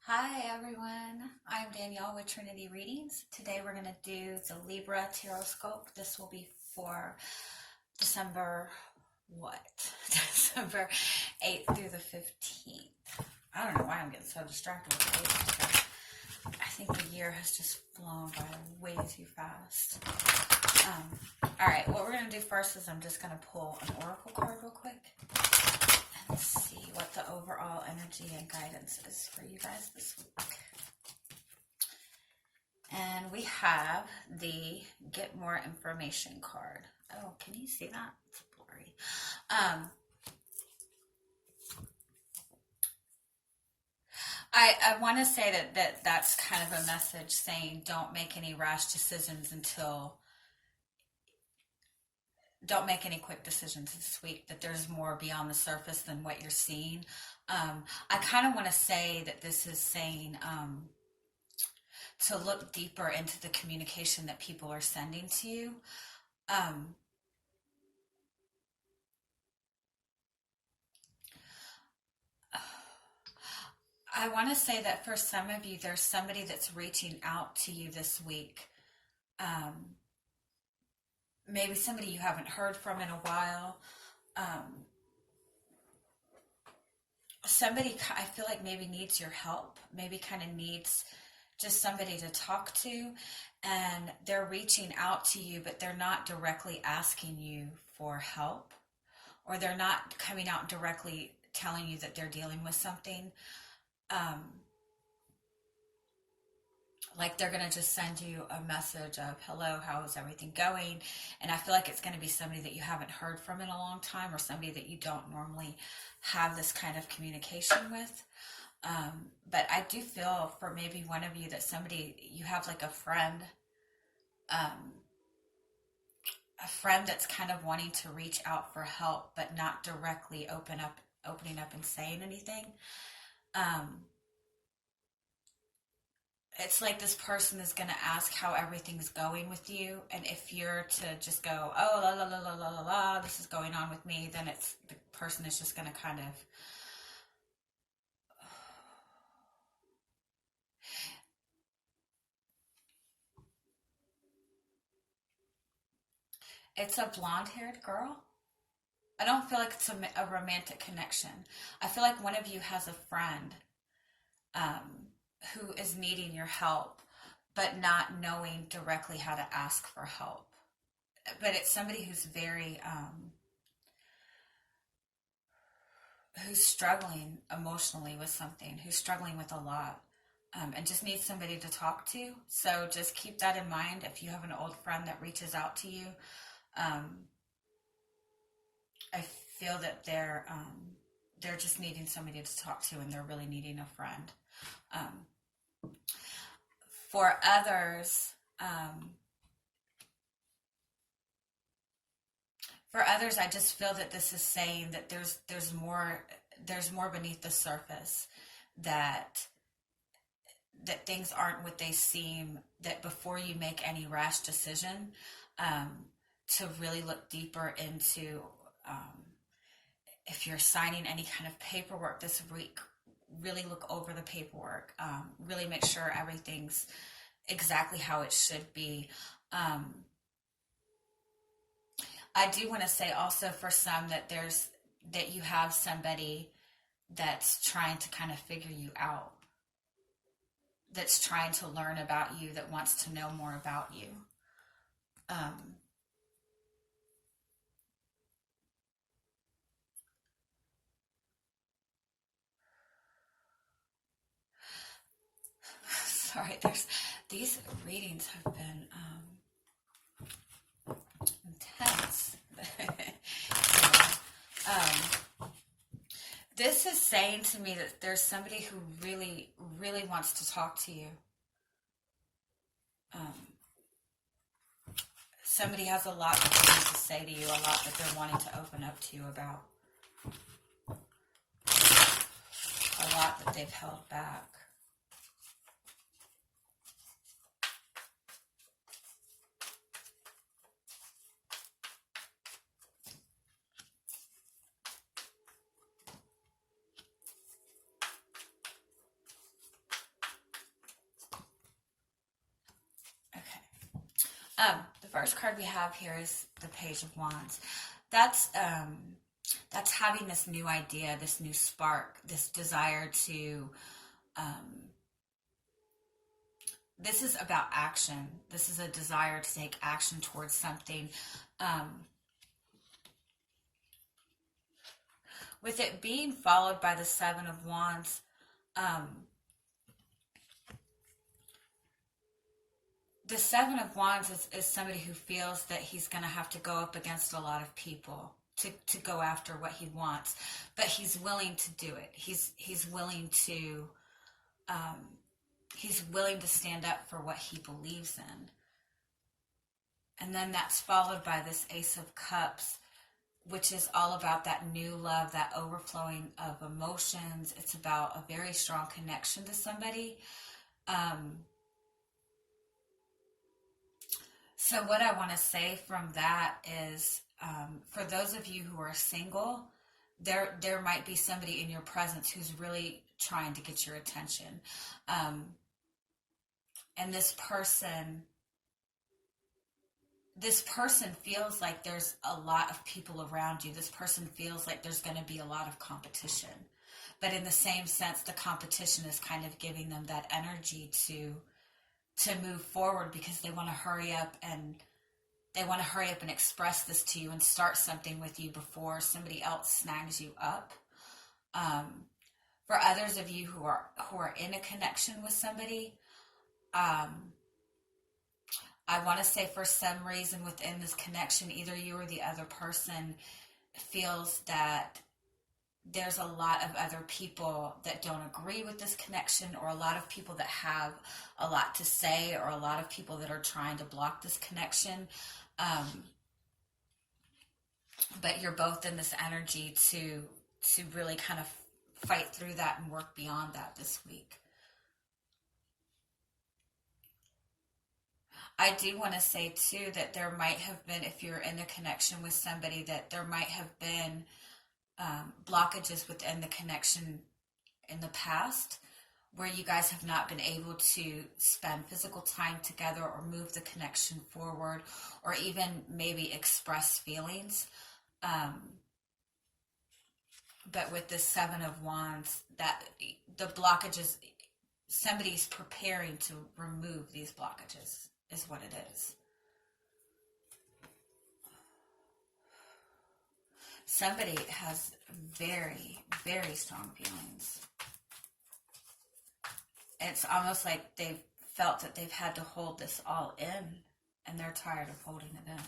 Hi everyone, I'm Danielle with Trinity Readings. Today we're going to do the Libra Tarotscope. This will be for December, what? December 8th through the 15th. I don't know why I'm getting so distracted with the dates. I think the year has just flown by way too fast. Alright, what we're going to do first is I'm just going to pull an oracle card real quick and see what the overall energy and guidance is for you guys this week. And we have the Get More Information card. Oh, can you see that? It's blurry. I want to say that's kind of a message saying don't make any rash decisions don't make any quick decisions this week, that there's more beyond the surface than what you're seeing. I kind of want to say that this is saying to look deeper into the communication that people are sending to you. I want to say that for some of you, there's somebody that's reaching out to you this week. Maybe somebody you haven't heard from in a while. Somebody I feel like maybe needs your help, maybe kind of needs just somebody to talk to, and they're reaching out to you, but they're not directly asking you for help, or they're not coming out directly telling you that they're dealing with something. Like they're going to just send you a message of, hello, how is everything going? And I feel like it's going to be somebody that you haven't heard from in a long time, or somebody that you don't normally have this kind of communication with. But I do feel for maybe one of you that somebody, you have like a friend that's kind of wanting to reach out for help, but not directly opening up and saying anything. It's like this person is going to ask how everything's going with you, and if you're to just go, oh, la la la la la la la, this is going on with me, then it's the person is just going to kind of, it's a blonde-haired girl. I don't feel like it's a romantic connection. I feel like one of you has a friend who is needing your help, but not knowing directly how to ask for help. But it's somebody who's very, who's struggling emotionally with something, who's struggling with a lot, and just needs somebody to talk to. So just keep that in mind if you have an old friend that reaches out to you. I feel that they're just needing somebody to talk to, and they're really needing a friend. For others, I just feel that this is saying that there's more beneath the surface, that things aren't what they seem. That before you make any rash decision, to really look deeper into if you're signing any kind of paperwork this week, really look over the paperwork. Really make sure everything's exactly how it should be. I do want to say also for some that you have somebody that's trying to kind of figure you out, that's trying to learn about you, that wants to know more about you. Sorry, these readings have been intense. This is saying to me that there's somebody who really, really wants to talk to you. Somebody has a lot that they need to say to you, a lot that they're wanting to open up to you about. A lot that they've held back. The first card we have here is the Page of Wands. That's having this new idea, this new spark, this desire to. This is about action. This is a desire to take action towards something. With it being followed by the Seven of Wands, the Seven of Wands is somebody who feels that he's going to have to go up against a lot of people to go after what he wants, but he's willing to do it. He's willing to stand up for what he believes in. And then that's followed by this Ace of Cups, which is all about that new love, that overflowing of emotions. It's about a very strong connection to somebody. So what I want to say from that is, for those of you who are single, there might be somebody in your presence who's really trying to get your attention. And this person feels like there's a lot of people around you. This person feels like there's going to be a lot of competition. But in the same sense, the competition is kind of giving them that energy to move forward, because they want to hurry up and express this to you and start something with you before somebody else snags you up. For others of you who are in a connection with somebody, I want to say, for some reason within this connection, either you or the other person feels that there's a lot of other people that don't agree with this connection, or a lot of people that have a lot to say, or a lot of people that are trying to block this connection. But you're both in this energy to really kind of fight through that and work beyond that this week. I do want to say too that there might have been, if you're in a connection with somebody, that there might have been blockages within the connection in the past, where you guys have not been able to spend physical time together, or move the connection forward, or even maybe express feelings. But with the Seven of Wands, that the blockages, somebody's preparing to remove these blockages, is what it is. Somebody has very, very strong feelings. It's almost like they've felt that they've had to hold this all in, and they're tired of holding it in.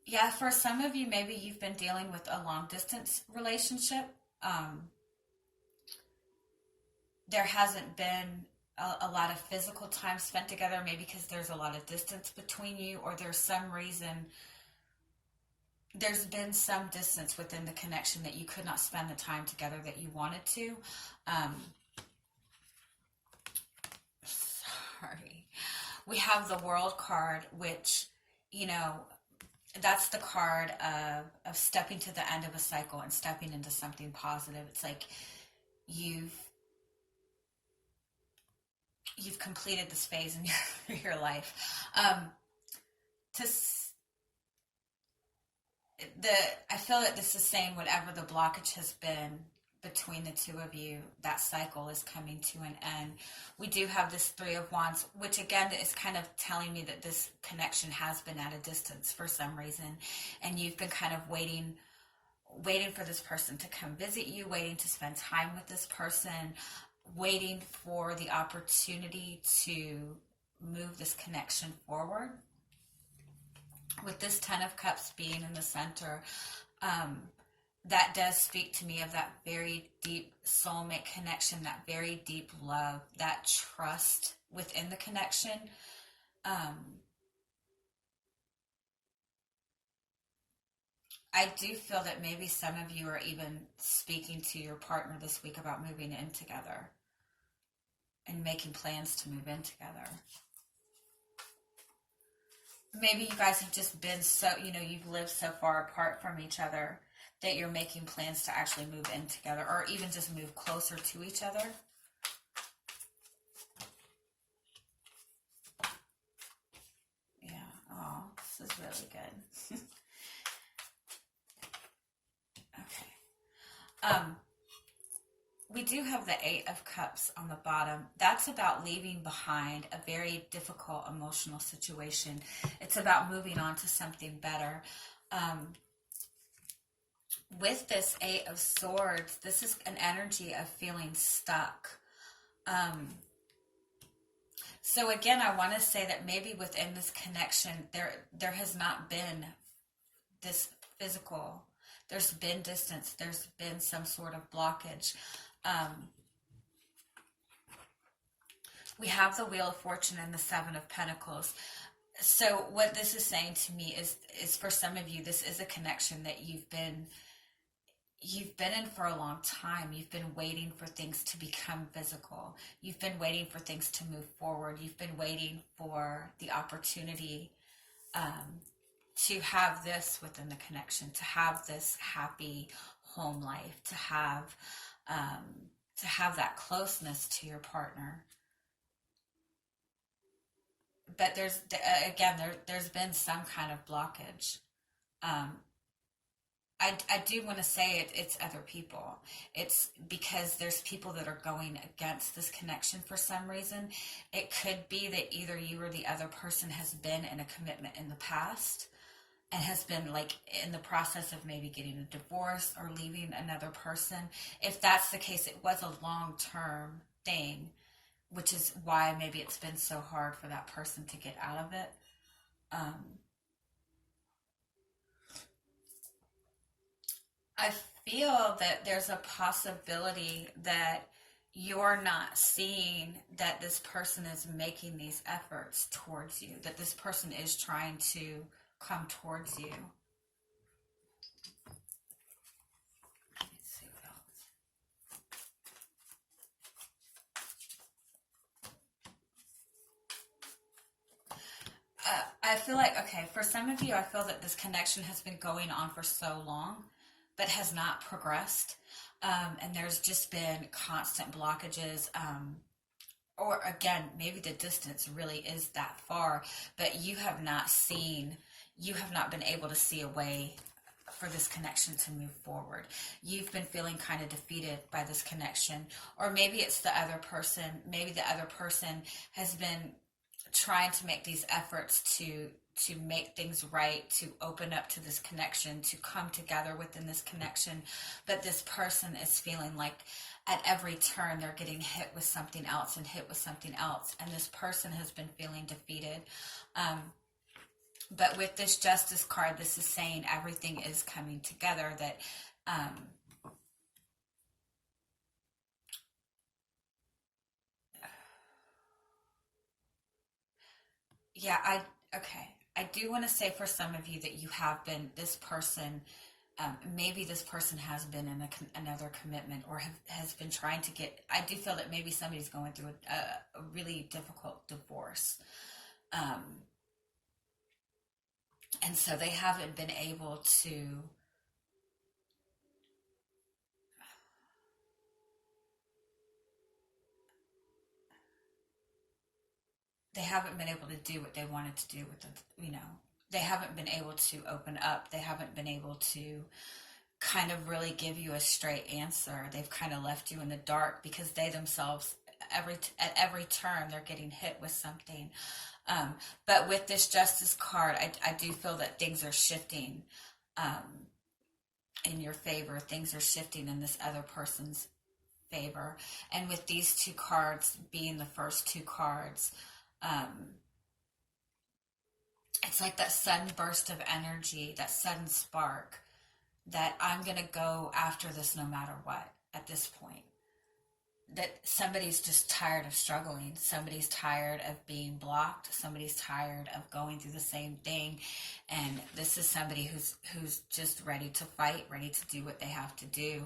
Yeah, for some of you, maybe you've been dealing with a long distance relationship. There hasn't been a lot of physical time spent together, maybe because there's a lot of distance between you, or there's some reason, there's been some distance within the connection that you could not spend the time together that you wanted to. Sorry. We have the World card, which, that's the card of stepping to the end of a cycle and stepping into something positive. It's like you've completed this phase in your life. I feel that this is saying whatever the blockage has been between the two of you, that cycle is coming to an end. We do have this Three of Wands, which again is kind of telling me that this connection has been at a distance for some reason, and you've been kind of waiting for this person to come visit you, waiting to spend time with this person, waiting for the opportunity to move this connection forward. With this Ten of Cups being in the center, that does speak to me of that very deep soulmate connection, that very deep love, that trust within the connection. I do feel that maybe some of you are even speaking to your partner this week about moving in together and making plans to move in together. maybe you guys have just been so, you've lived so far apart from each other that you're making plans to actually move in together or even just move closer to each other. Yeah. Oh, this is really good. Okay. We do have the Eight of Cups on the bottom. That's about leaving behind a very difficult emotional situation. It's about moving on to something better. With this Eight of Swords, this is an energy of feeling stuck. So again, I want to say that maybe within this connection, there has not been this physical. There's been distance. There's been some sort of blockage. We have the Wheel of Fortune and the Seven of Pentacles. So what this is saying to me is for some of you, this is a connection that you've been in for a long time. You've been waiting for things to become physical. You've been waiting for things to move forward. You've been waiting for the opportunity to have this within the connection, to have this happy home life, to have that closeness to your partner. But there's been some kind of blockage. I do want to say it's other people. It's because there's people that are going against this connection for some reason. It could be that either you or the other person has been in a commitment in the past and has been like in the process of maybe getting a divorce or leaving another person. If that's the case, it was a long-term thing, which is why maybe it's been so hard for that person to get out of it. I feel that there's a possibility that you're not seeing that this person is making these efforts towards you, that this person is trying to come towards you. Let's see what else. I feel like, okay, for some of you, I feel that this connection has been going on for so long, but has not progressed. And there's just been constant blockages. Or again, maybe the distance really is that far, but you have not been able to see a way for this connection to move forward. You've been feeling kind of defeated by this connection, or maybe it's the other person. Maybe the other person has been trying to make these efforts to make things right, to open up to this connection, to come together within this connection. But this person is feeling like at every turn they're getting hit with something else and hit with something else. And this person has been feeling defeated. But with this Justice card, this is saying everything is coming together, that I do want to say for some of you that you have been, this person, maybe this person has been in another commitment or has been trying to get, I do feel that maybe somebody's going through a really difficult divorce. And so they haven't been able to do what they wanted to do with they haven't been able to open up. They haven't been able to kind of really give you a straight answer. They've kind of left you in the dark because they themselves, at every turn, they're getting hit with something. But with this Justice card, I do feel that things are shifting in your favor. Things are shifting in this other person's favor. And with these two cards being the first two cards, it's like that sudden burst of energy, that sudden spark, that I'm going to go after this no matter what at this point. That somebody's just tired of struggling. Somebody's tired of being blocked. Somebody's tired of going through the same thing. And this is somebody who's just ready to fight, ready to do what they have to do.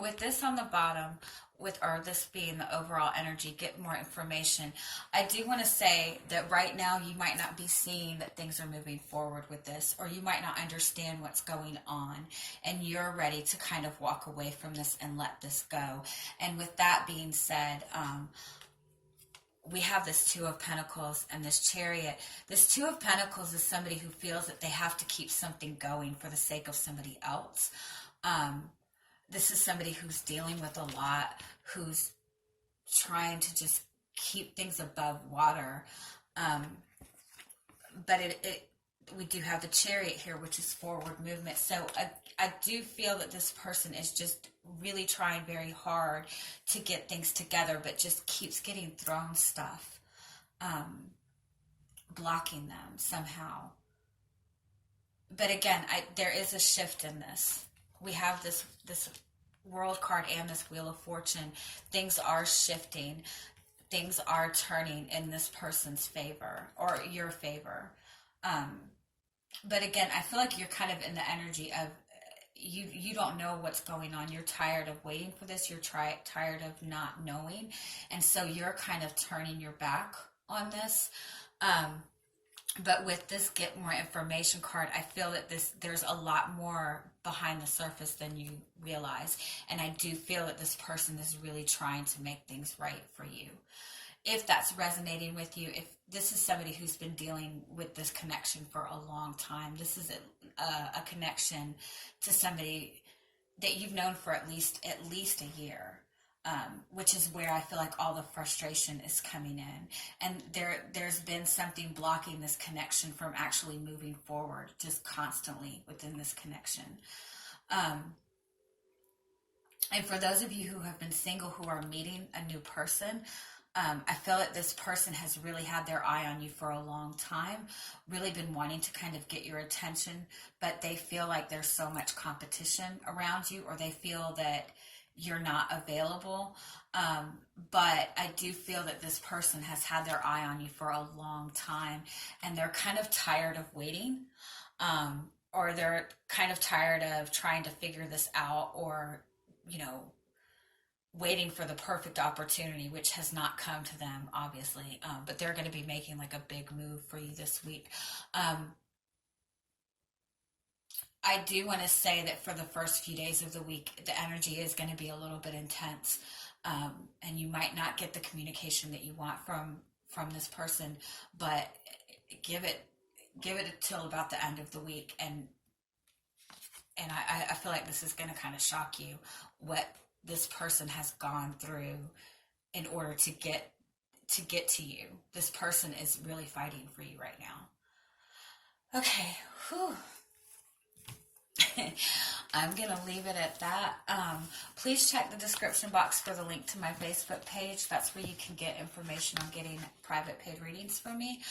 With this on the bottom, or this being the overall energy, get more information. I do want to say that right now you might not be seeing that things are moving forward with this, or you might not understand what's going on, and you're ready to kind of walk away from this and let this go. And with that being said, we have this Two of Pentacles and this Chariot. This Two of Pentacles is somebody who feels that they have to keep something going for the sake of somebody else. This is somebody who's dealing with a lot, who's trying to just keep things above water. But we do have the Chariot here, which is forward movement. So I do feel that this person is just really trying very hard to get things together, but just keeps getting thrown stuff, blocking them somehow. But again, there is a shift in this. We have this World card and this Wheel of Fortune. Things are shifting. Things are turning in this person's favor or your favor. But again, I feel like you're kind of in the energy of you don't know what's going on. You're tired of waiting for this. You're tired of not knowing. And so you're kind of turning your back on this. But with this Get More Information card, I feel that there's a lot more behind the surface than you realize. And I do feel that this person is really trying to make things right for you. If that's resonating with you, if this is somebody who's been dealing with this connection for a long time, this is a connection to somebody that you've known for at least a year. Which is where I feel like all the frustration is coming in. And there's been something blocking this connection from actually moving forward, just constantly within this connection. And for those of you who have been single, who are meeting a new person, I feel that this person has really had their eye on you for a long time, really been wanting to kind of get your attention, but they feel like there's so much competition around you, or they feel that you're not available. But I do feel that this person has had their eye on you for a long time, and they're kind of tired of waiting, or they're kind of tired of trying to figure this out, or, waiting for the perfect opportunity, which has not come to them, obviously. But they're going to be making like a big move for you this week. I do want to say that for the first few days of the week, the energy is going to be a little bit intense, and you might not get the communication that you want from this person. But give it until about the end of the week, and I feel like this is going to kind of shock you what this person has gone through in order to get to you. This person is really fighting for you right now. Okay. Whew. I'm going to leave it at that. Please check the description box for the link to my Facebook page. That's where you can get information on getting private paid readings from me.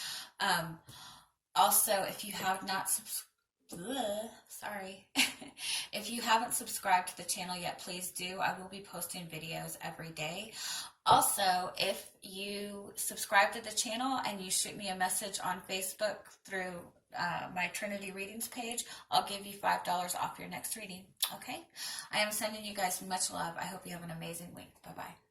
Also, if you have not if you haven't subscribed to the channel yet, please do. I will be posting videos every day. Also, if you subscribe to the channel and you shoot me a message on Facebook through my Trinity Readings page, I'll give you $5 off your next reading. Okay? I am sending you guys much love. I hope you have an amazing week. Bye-bye.